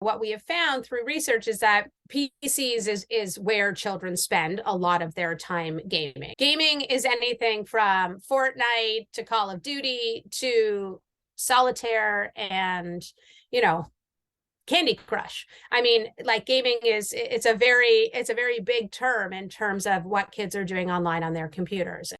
what we have found through research is that PCs is where children spend a lot of their time gaming. Gaming is anything from Fortnite to Call of Duty to solitaire and, you know, Candy Crush. I mean, like gaming it's a very big term in terms of what kids are doing online on their computers.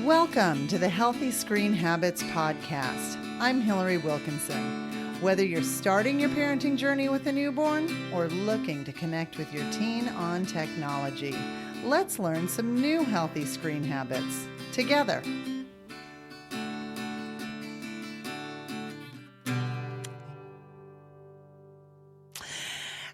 Welcome to the Healthy Screen Habits Podcast. I'm Hillary Wilkinson. Whether you're starting your parenting journey with a newborn or looking to connect with your teen on technology, let's learn some new healthy screen habits together.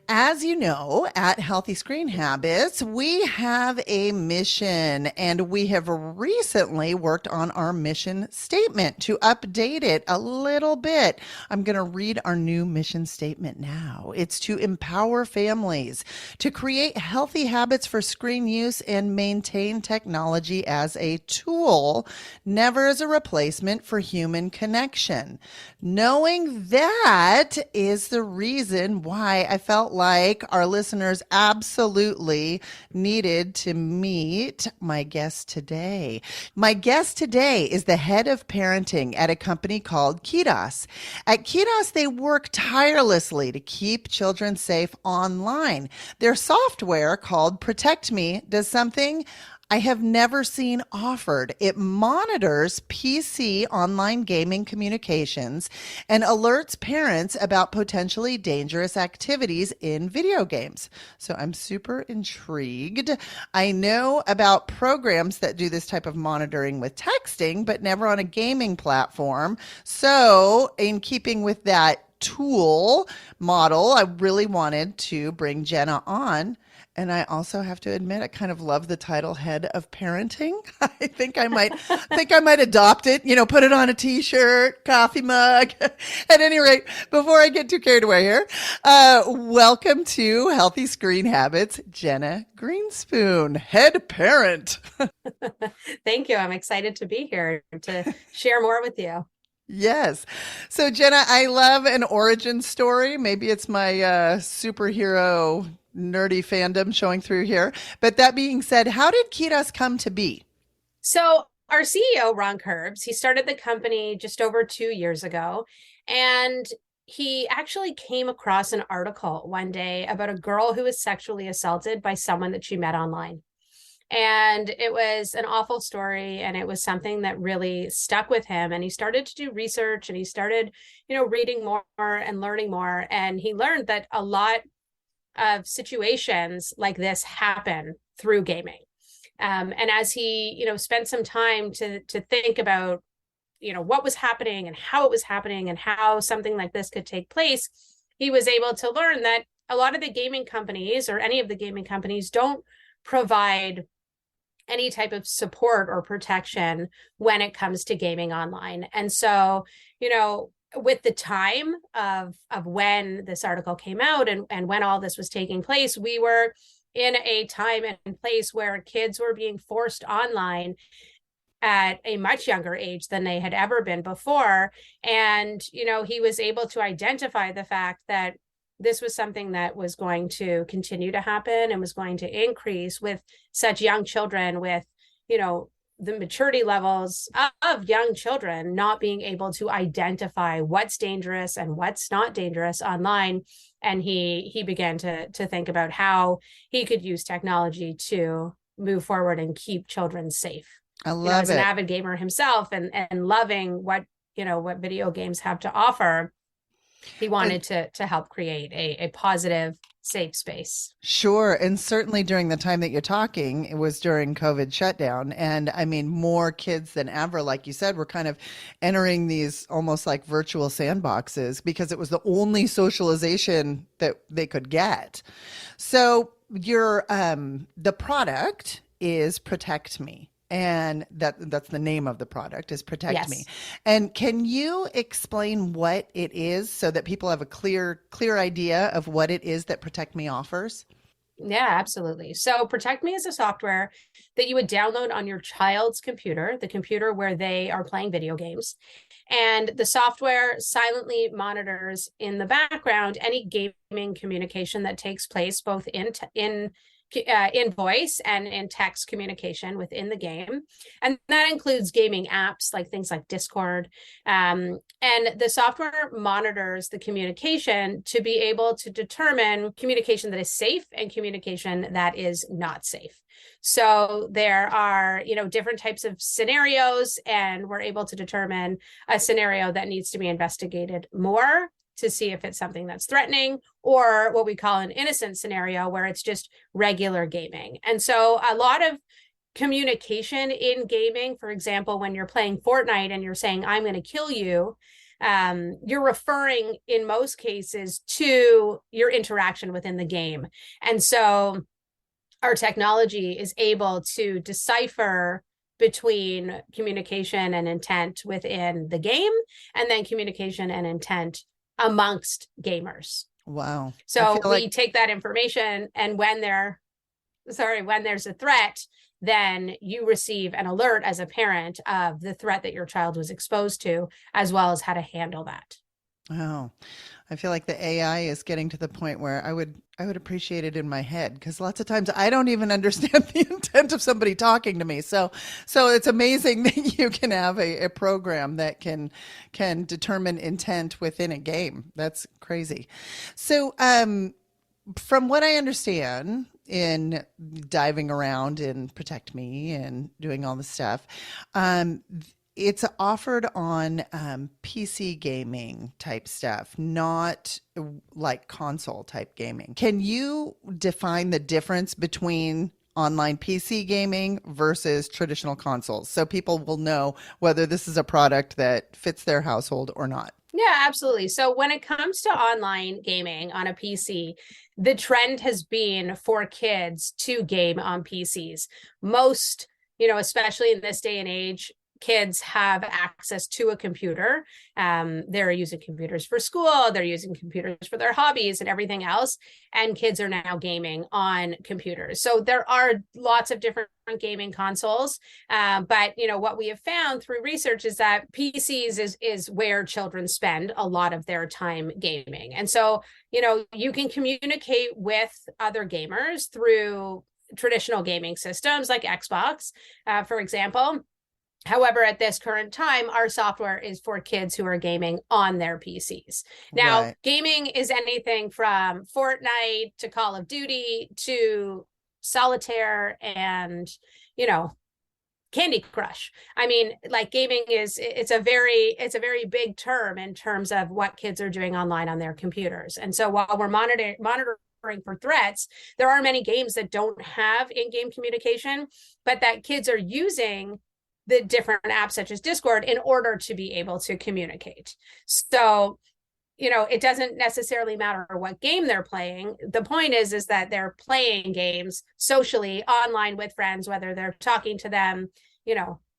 As you know, at Healthy Screen Habits, we have a mission, and we have recently worked on our mission statement to update it a little bit. I'm going to read our new mission statement now. It's to empower families to create healthy habits for screen use and maintain technology as a tool, never as a replacement for human connection. Knowing that is the reason why I felt like our listeners absolutely needed to meet my guest today. My guest today is the head of parenting at a company called Kidas. At Kidas, they work tirelessly to keep children safe online. Their software called Protect Me does something I have never seen offered. It monitors PC online gaming communications and alerts parents about potentially dangerous activities in video games. So I'm super intrigued. I know about programs that do this type of monitoring with texting, but never on a gaming platform. So in keeping with that tool model, I really wanted to bring Jenna on. And I also have to admit, I kind of love the title head of parenting. I think I might adopt it, put it on a t-shirt, coffee mug. At any rate, before I get too carried away here, welcome to Healthy Screen Habits, Jenna Greenspoon, head parent. Thank you. I'm excited to be here to share more with you. Yes. So Jenna, I love an origin story. Maybe it's my superhero nerdy fandom showing through here. But that being said, how did Kidas come to be? So our CEO, Ron Kurbs, he started the company just over 2 years ago. And he actually came across an article one day about a girl who was sexually assaulted by someone that she met online. And it was an awful story, and it was something that really stuck with him. And he started to do research, and he started, reading more and learning more. And he learned that a lot of situations like this happen through gaming. And as he, spent some time to think about, what was happening and how it was happening and how something like this could take place, he was able to learn that a lot of the gaming companies or any of the gaming companies don't provide any type of support or protection when it comes to gaming online. And so, with the time of when this article came out and when all this was taking place, we were in a time and place where kids were being forced online at a much younger age than they had ever been before. And, he was able to identify the fact that this was something that was going to continue to happen and was going to increase with such young children, with, the maturity levels of young children not being able to identify what's dangerous and what's not dangerous online. And he began to think about how he could use technology to move forward and keep children safe. I love as an avid gamer himself and loving what video games have to offer, he wanted to help create a positive, safe space. Sure. And certainly during the time that you're talking, it was during COVID shutdown. And I mean, more kids than ever, like you said, were kind of entering these almost like virtual sandboxes because it was the only socialization that they could get. So the product is Protect Me. And that's the name of the product, is Protect Yes. Me. And can you explain what it is so that people have a clear idea of what it is that Protect Me offers? Yeah, absolutely. So Protect Me is a software that you would download on your child's computer, the computer where they are playing video games. And the software silently monitors in the background any gaming communication that takes place both in voice and in text communication within the game. And that includes gaming apps like things like Discord. And the software monitors the communication to be able to determine communication that is safe and communication that is not safe. So there are, different types of scenarios, and we're able to determine a scenario that needs to be investigated more to see if it's something that's threatening, or what we call an innocent scenario where it's just regular gaming. And so a lot of communication in gaming, for example, when you're playing Fortnite and you're saying, I'm going to kill you, you're referring in most cases to your interaction within the game. And so our technology is able to decipher between communication and intent within the game, and then communication and intent amongst gamers. Wow. I feel So like we take that information, and when there's a threat, then you receive an alert as a parent of the threat that your child was exposed to, as well as how to handle that. Oh, I feel like the AI is getting to the point where I would appreciate it in my head, because lots of times I don't even understand the intent of somebody talking to me. So it's amazing that you can have a program that can determine intent within a game. That's crazy. So from what I understand in diving around in Protect Me and doing all this stuff, um, it's offered on PC gaming type stuff, not like console type gaming. Can you define the difference between online PC gaming versus traditional consoles so people will know whether this is a product that fits their household or not? Yeah, absolutely. So when it comes to online gaming on a PC, the trend has been for kids to game on PCs. Most, especially in this day and age, kids have access to a computer. They're using computers for school, they're using computers for their hobbies and everything else. And kids are now gaming on computers. So there are lots of different gaming consoles. But what we have found through research is that PCs is where children spend a lot of their time gaming. And so, you can communicate with other gamers through traditional gaming systems like Xbox, for example. However, at this current time, our software is for kids who are gaming on their PCs. Now, Right. gaming is anything from Fortnite to Call of Duty to solitaire and, you know, Candy Crush. I mean, like gaming it's a very big term in terms of what kids are doing online on their computers. And so while we're monitoring for threats, there are many games that don't have in-game communication, but that kids are using the different apps such as Discord in order to be able to communicate. So, it doesn't necessarily matter what game they're playing. The point is that they're playing games socially online with friends, whether they're talking to them,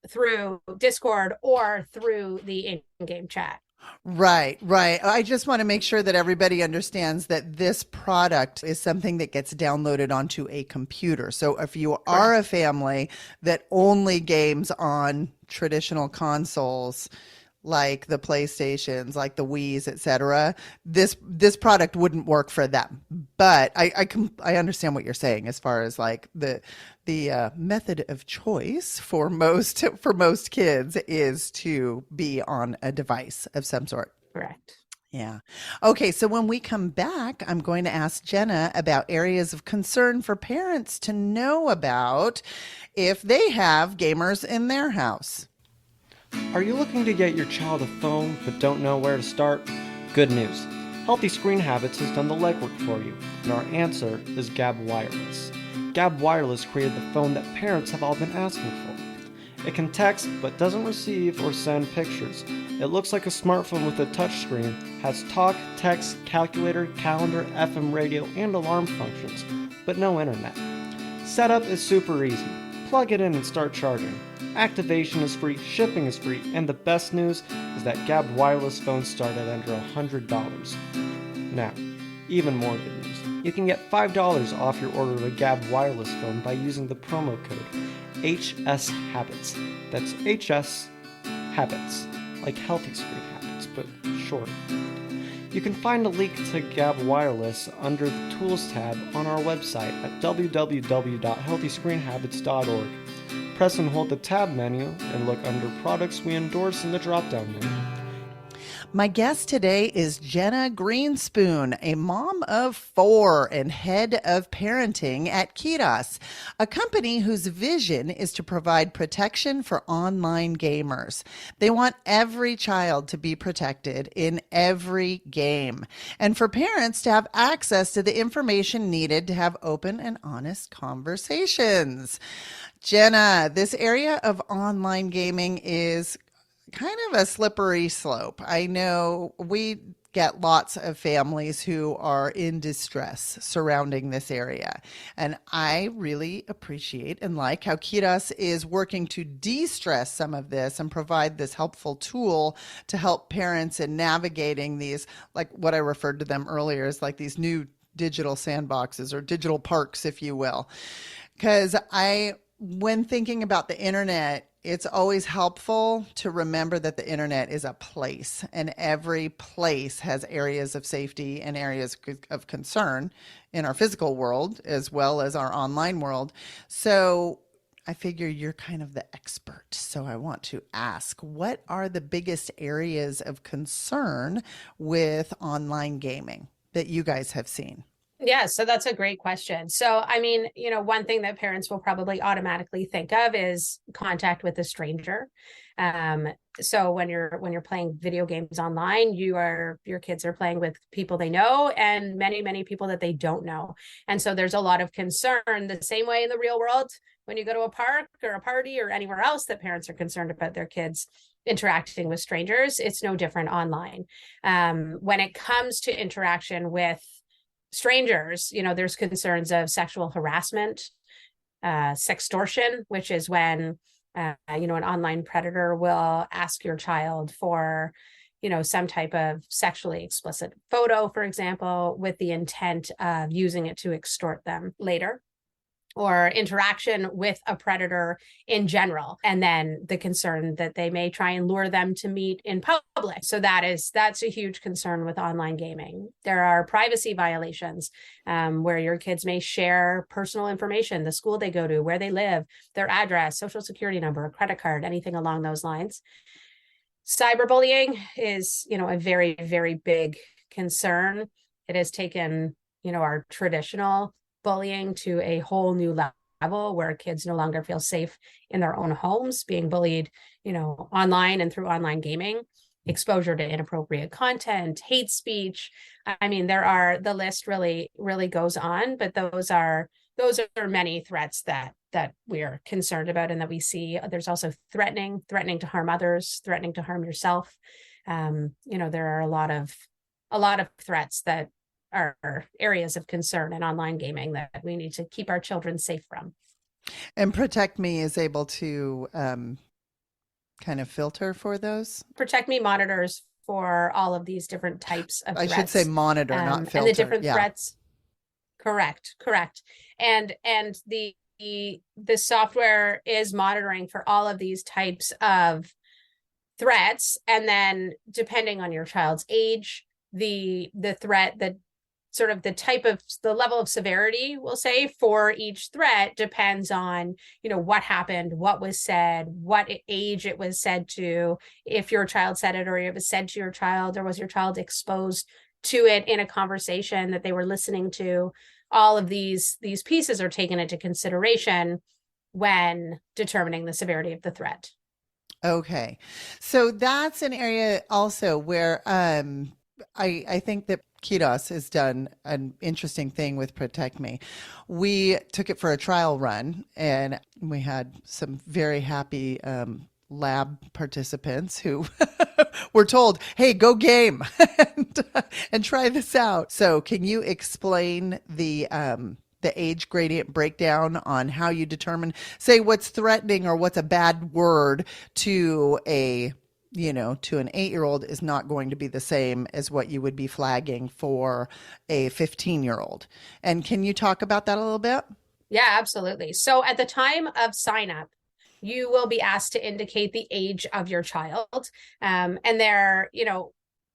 through Discord or through the in-game chat. Right, right. I just want to make sure that everybody understands that this product is something that gets downloaded onto a computer. So if you are a Correct. family that only games on traditional consoles, like the PlayStations, like the Wii's, etc., this product wouldn't work for them. But I understand what you're saying as far as like the method of choice for most kids is to be on a device of some sort. Correct. Yeah. Okay, so when we come back, I'm going to ask Jenna about areas of concern for parents to know about if they have gamers in their house. Are you looking to get your child a phone but don't know where to start? Good news. Healthy Screen Habits has done the legwork for you, and our answer is Gab Wireless. Gab Wireless created the phone that parents have all been asking for. It can text but doesn't receive or send pictures. It looks like a smartphone with a touchscreen, has talk, text, calculator, calendar, FM radio, and alarm functions, but no internet. Setup is super easy. Plug it in and start charging. Activation is free, shipping is free, and the best news is that Gab Wireless phones start at under $100. Now, Even more good news. You can get $5 off your order of a Gab wireless phone by using the promo code HSHabits. That's HS Habits, like healthy screen habits, but short. You can find a link to Gab Wireless under the Tools tab on our website at www.healthyscreenhabits.org. Press and hold the tab menu and look under Products We Endorse in the drop-down menu. My guest today is Jenna Greenspoon, a mom of 4 and head of parenting at Kidas, a company whose vision is to provide protection for online gamers. They want every child to be protected in every game, and for parents to have access to the information needed to have open and honest conversations. Jenna, this area of online gaming is kind of a slippery slope. I know we get lots of families who are in distress surrounding this area. And I really appreciate and like how Kidas is working to de-stress some of this and provide this helpful tool to help parents in navigating these, like what I referred to them earlier as like these new digital sandboxes or digital parks, if you will. Because when thinking about the internet, it's always helpful to remember that the internet is a place, and every place has areas of safety and areas of concern in our physical world as well as our online world. So I figure you're kind of the expert. So I want to ask, what are the biggest areas of concern with online gaming that you guys have seen? Yeah, so that's a great question. So, I mean, one thing that parents will probably automatically think of is contact with a stranger. So when you're playing video games online, your kids are playing with people they know and many, many people that they don't know. And so there's a lot of concern the same way in the real world when you go to a park or a party or anywhere else that parents are concerned about their kids interacting with strangers. It's no different online. When it comes to interaction with strangers, there's concerns of sexual harassment, sextortion, which is when an online predator will ask your child for some type of sexually explicit photo, for example, with the intent of using it to extort them later, or interaction with a predator in general, and then the concern that they may try and lure them to meet in public. So that's a huge concern with online gaming. There are privacy violations where your kids may share personal information, the school they go to, where they live, their address, social security number, a credit card, anything along those lines. Cyberbullying is, a very, very big concern. It has taken, our traditional bullying to a whole new level where kids no longer feel safe in their own homes, being bullied, online and through online gaming, exposure to inappropriate content, hate speech. I mean, the list really, really goes on, but those are many threats that we are concerned about and that we see. There's also threatening to harm others, threatening to harm yourself. There are a lot of threats that are areas of concern in online gaming that we need to keep our children safe from. And Protect Me is able to kind of filter for those? Protect Me monitors for all of these different types of threats. I should say monitor, not filter. And the different threats. Correct. And the software is monitoring for all of these types of threats. And then depending on your child's age, the threat, that sort of the level of severity, we'll say, for each threat depends on, what happened, what was said, what age it was said to, if your child said it or it was said to your child, or was your child exposed to it in a conversation that they were listening to. All of these pieces are taken into consideration when determining the severity of the threat. Okay. So that's an area also where I think that Kidas has done an interesting thing with Protect Me. We took it for a trial run, and we had some very happy lab participants who were told, hey, go game and try this out. So can you explain the age gradient breakdown on how you determine, say, what's threatening or what's a bad word to a to an 8-year-old is not going to be the same as what you would be flagging for a 15-year-old. And can you talk about that a little bit? Yeah, absolutely. So at the time of sign up, you will be asked to indicate the age of your child. And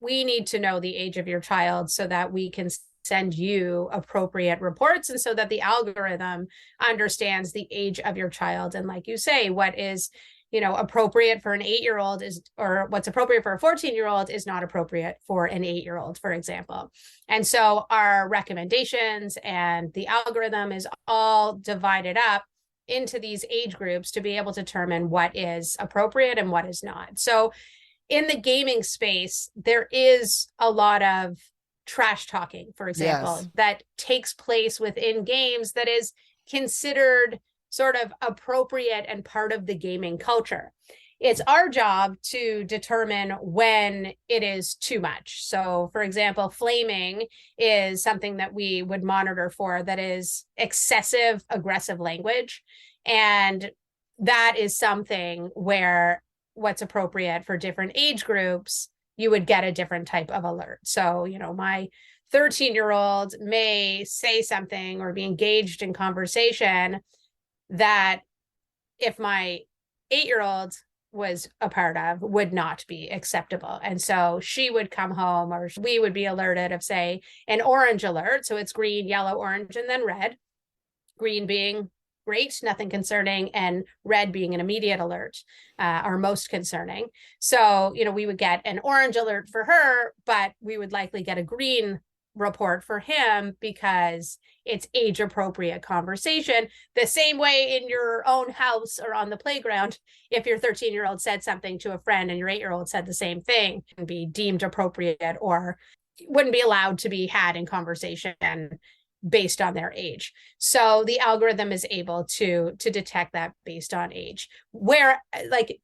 we need to know the age of your child so that we can send you appropriate reports and so that the algorithm understands the age of your child. And like you say, what is appropriate for an 8-year-old is, or what's appropriate for a 14-year-old is not appropriate for an 8-year-old, for example. And so our recommendations and the algorithm is all divided up into these age groups to be able to determine what is appropriate and what is not. So in the gaming space, there is a lot of trash talking, for example, Yes. that takes place within games that is considered sort of appropriate and part of the gaming culture. It's our job to determine when it is too much. So, for example, flaming is something that we would monitor for that is excessive aggressive language. And that is something where what's appropriate for different age groups, you would get a different type of alert. So, my 13-year-old may say something or be engaged in conversation that if my 8-year-old was a part of would not be acceptable. And so she would come home, or we would be alerted of, say, an orange alert. So it's green, yellow, orange, and then red. Green being great, nothing concerning, and red being an immediate alert, are most concerning. So, we would get an orange alert for her, but we would likely get a green report for him because it's age appropriate conversation. The same way in your own house or on the playground, if your 13-year-old said something to a friend and your 8-year-old said the same thing, it would be deemed appropriate or wouldn't be allowed to be had in conversation based on their age. So the algorithm is able to detect that based on age. Where, like,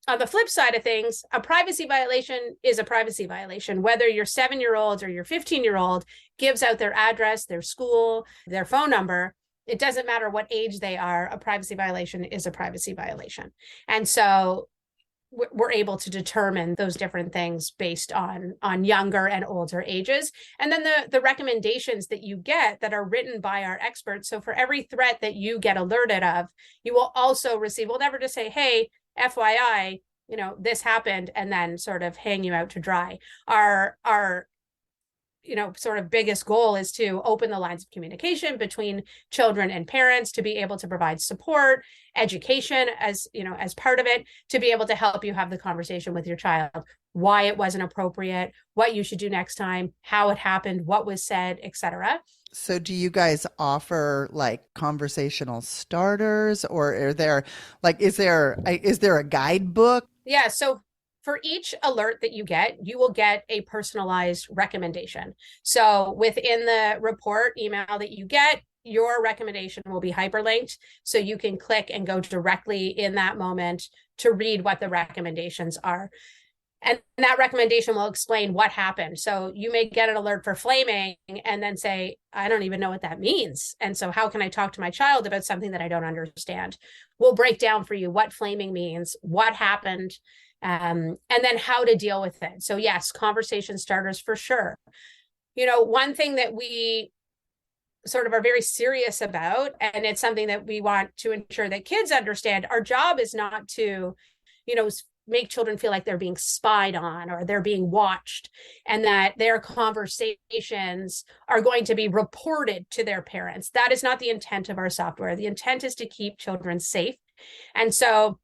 on the flip side of things, a privacy violation is a privacy violation. Whether your 7-year-old or your 15-year-old gives out their address, their school, their phone number, it doesn't matter what age they are. A privacy violation is a privacy violation. And so we're able to determine those different things based on younger and older ages. And then the recommendations that you get that are written by our experts. So for every threat that you get alerted of, you will also receive, we'll never just say, hey, FYI, this happened, and then sort of hang you out to dry. Our sort of biggest goal is to open the lines of communication between children and parents, to be able to provide support, education as part of it, to be able to help you have the conversation with your child, why it wasn't appropriate, what you should do next time, how it happened, what was said, etc. So do you guys offer like conversational starters, or is there a guidebook? Yeah, so for each alert that you get, you will get a personalized recommendation. So within the report email that you get, your recommendation will be hyperlinked. So you can click and go directly in that moment to read what the recommendations are. And that recommendation will explain what happened. So you may get an alert for flaming and then say, I don't even know what that means. And so how can I talk to my child about something that I don't understand? We'll break down for you what flaming means, what happened, and then how to deal with it. So yes, conversation starters for sure. One thing that we sort of are very serious about, and it's something that we want to ensure that kids understand, our job is not to, make children feel like they're being spied on or they're being watched, and that their conversations are going to be reported to their parents. That is not the intent of our software. The intent is to keep children safe. And so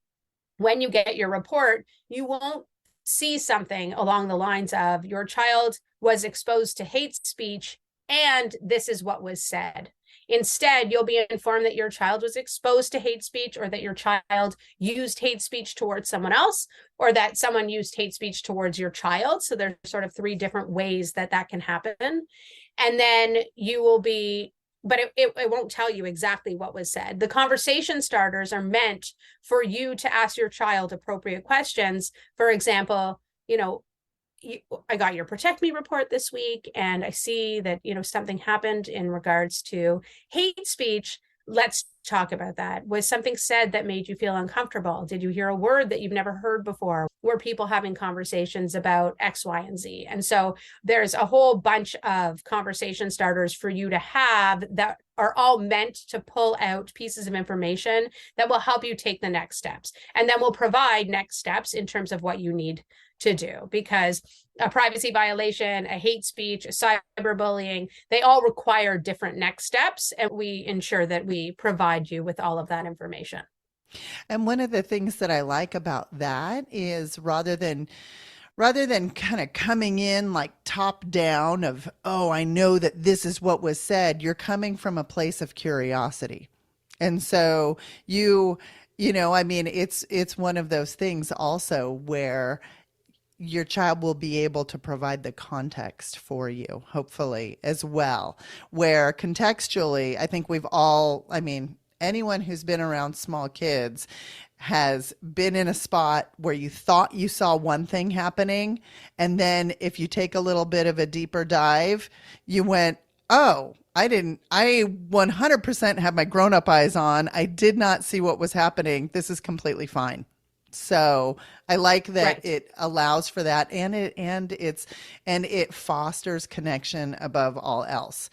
when you get your report, you won't see something along the lines of your child was exposed to hate speech and this is what was said. Instead, you'll be informed that your child was exposed to hate speech, or that your child used hate speech towards someone else, or that someone used hate speech towards your child. So there's sort of 3 different ways that can happen. And then you will be, but it won't tell you exactly what was said. The conversation starters are meant for you to ask your child appropriate questions. For example, I got your Protect Me report this week, and I see that, something happened in regards to hate speech. Let's talk about that? Was something said that made you feel uncomfortable? Did you hear a word that you've never heard before? Were people having conversations about X, Y, and Z? And so there's a whole bunch of conversation starters for you to have that are all meant to pull out pieces of information that will help you take the next steps. And then we'll provide next steps in terms of what you need to do, because a privacy violation, a hate speech, a cyberbullying, they all require different next steps. And we ensure that we provide you with all of that information. And one of the things that I like about that is rather than kind of coming in like top down of, oh, I know that this is what was said, you're coming from a place of curiosity. And so I mean, it's one of those things also where your child will be able to provide the context for you, hopefully, as well. Where contextually, I think I mean, anyone who's been around small kids has been in a spot where you thought you saw one thing happening. And then if you take a little bit of a deeper dive, you went, oh, I 100% have my grown up eyes on. I did not see what was happening. This is completely fine. So I like that Right. it allows for that, and it fosters connection above all else.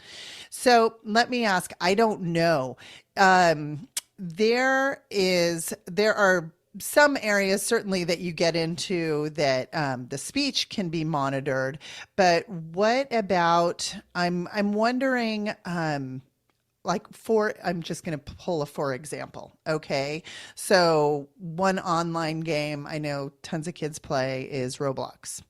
So let me ask, I don't know. There are some areas certainly that you get into that the speech can be monitored, but what about, I'm wondering, I'm just going to pull a for example. Okay. So one online game I know tons of kids play is Roblox.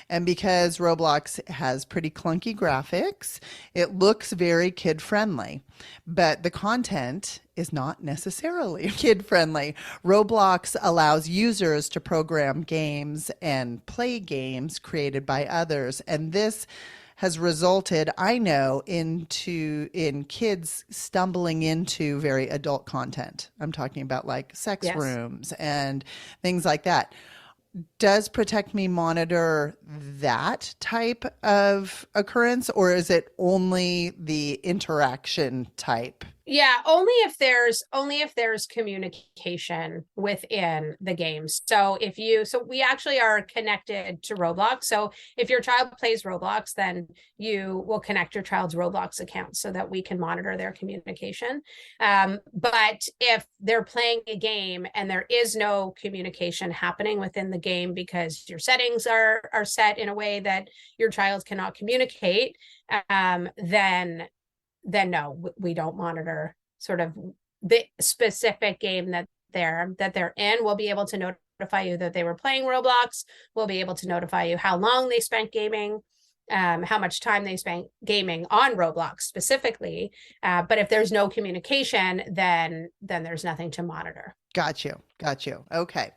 And because Roblox has pretty clunky graphics, it looks very kid friendly, but the content is not necessarily kid friendly. Roblox allows users to program games and play games created by others. And this has resulted, I know, in kids stumbling into very adult content. I'm talking about like sex Yes. rooms and things like that. Does Protect Me monitor that type of occurrence, or is it only the interaction type? Yeah, only if there's communication within the games. So we actually are connected to Roblox. So if your child plays Roblox, then you will connect your child's Roblox account so that we can monitor their communication. But if they're playing a game and there is no communication happening within the game because your settings are set in a way that your child cannot communicate, then no, we don't monitor sort of the specific game that they're in. We'll be able to notify you that they were playing Roblox. We'll be able to notify you how long they spent gaming, how much time they spent gaming on Roblox specifically. But if there's no communication, then there's nothing to monitor. Got you. Got you. Okay.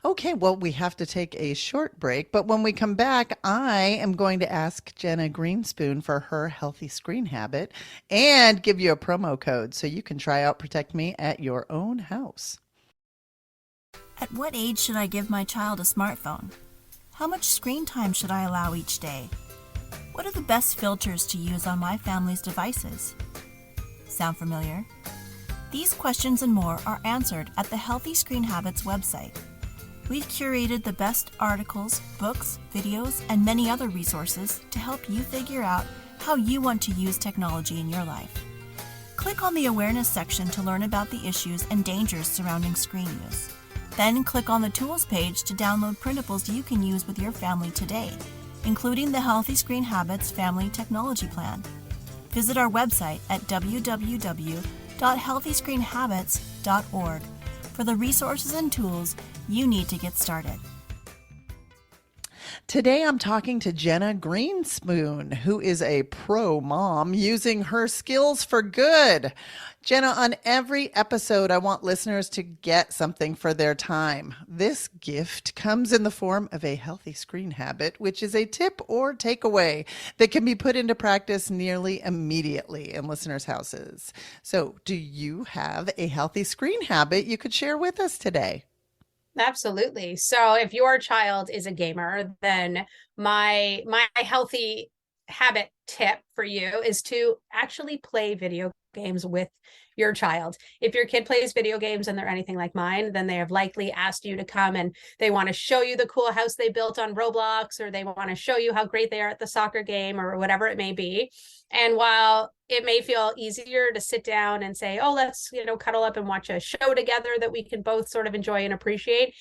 Okay. Well, we have to take a short break, but when we come back, I am going to ask Jenna Greenspoon for her healthy screen habit and give you a promo code so you can try out Protect Me at your own house. At what age should I give my child a smartphone? How much screen time should I allow each day? What are the best filters to use on my family's devices? Sound familiar? These questions and more are answered at the Healthy Screen Habits website. We've curated the best articles, books, videos, and many other resources to help you figure out how you want to use technology in your life. Click on the awareness section to learn about the issues and dangers surrounding screen use. Then click on the tools page to download printables you can use with your family today, including the Healthy Screen Habits Family Technology Plan. Visit our website at www.healthyscreenhabits.org for the resources and tools you need to get started. Today I'm talking to Jenna Greenspoon, who is a pro mom using her skills for good. Jenna, on every episode, I want listeners to get something for their time. This gift comes in the form of a healthy screen habit, which is a tip or takeaway that can be put into practice nearly immediately in listeners' houses. So, do you have a healthy screen habit you could share with us today? Absolutely. So if your child is a gamer, then my healthy habit tip for you is to actually play video games with your child. If your kid plays video games and they're anything like mine, then they have likely asked you to come and they want to show you the cool house they built on Roblox, or they want to show you how great they are at the soccer game, or whatever it may be. And while it may feel easier to sit down and say, oh, let's, cuddle up and watch a show together that we can both sort of enjoy and appreciate,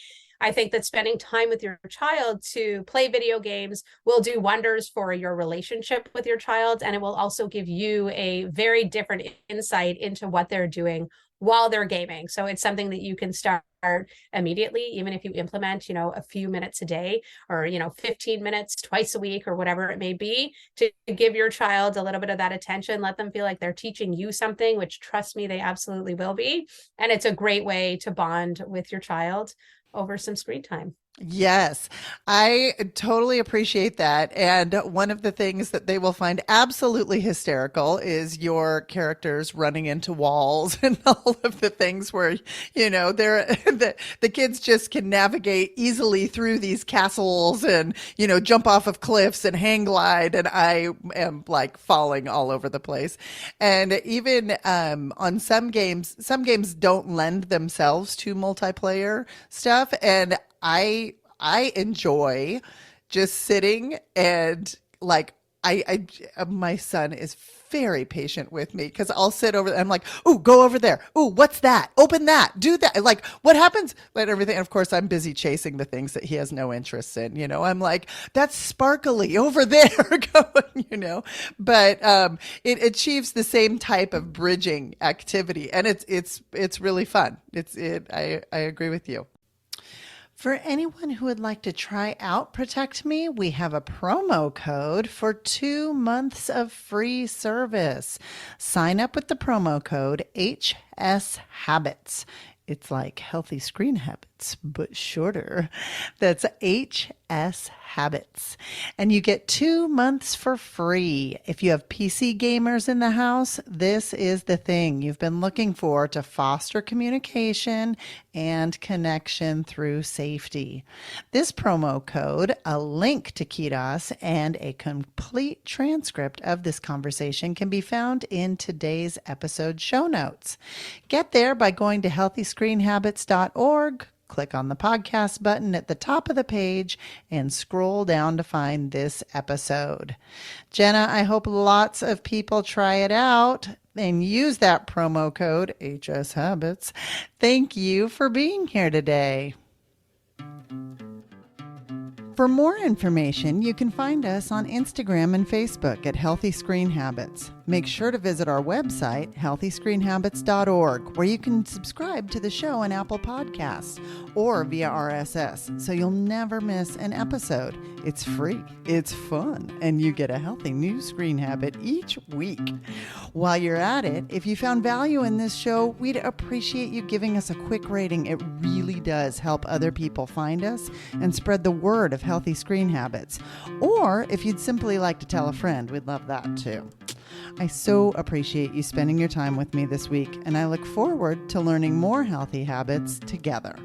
I think that spending time with your child to play video games will do wonders for your relationship with your child. And it will also give you a very different insight into what they're doing while they're gaming. So it's something that you can start immediately, even if you implement, a few minutes a day, or, 15 minutes twice a week, or whatever it may be, to give your child a little bit of that attention. Let them feel like they're teaching you something, which, trust me, they absolutely will be. And it's a great way to bond with your child over some screen time. Yes, I totally appreciate that. And one of the things that they will find absolutely hysterical is your characters running into walls and all of the things where, they're the kids just can navigate easily through these castles and, jump off of cliffs and hang glide. And I am like falling all over the place. And even on some games don't lend themselves to multiplayer stuff. And I enjoy just sitting and like my son is very patient with me because I'll sit over there. I'm like, "Ooh, go over there. Ooh, what's that? Open that. Do that." Like, what happens? But everything. And of course, I'm busy chasing the things that he has no interest in. I'm like, "That's sparkly over there." Going. But it achieves the same type of bridging activity, and it's really fun. I agree with you. For anyone who would like to try out Protect Me, we have a promo code for 2 months of free service. Sign up with the promo code HSHabits. It's like healthy screen habits, but shorter. That's HSHabits. And you get 2 months for free. If you have PC gamers in the house, this is the thing you've been looking for to foster communication and connection through safety. This promo code, a link to Kidas, and a complete transcript of this conversation can be found in today's episode show notes. Get there by going to healthyscreenhabits.org. Click on the podcast button at the top of the page and scroll down to find this episode. Jenna, I hope lots of people try it out and use that promo code HSHabits. Thank you for being here today. For more information, you can find us on Instagram and Facebook at Healthy Screen Habits. Make sure to visit our website, healthyscreenhabits.org, where you can subscribe to the show on Apple Podcasts or via RSS, so you'll never miss an episode. It's free, it's fun, and you get a healthy new screen habit each week. While you're at it, if you found value in this show, we'd appreciate you giving us a quick rating. It really does help other people find us and spread the word of healthy screen habits. Or if you'd simply like to tell a friend, we'd love that too. I so appreciate you spending your time with me this week, and I look forward to learning more healthy habits together.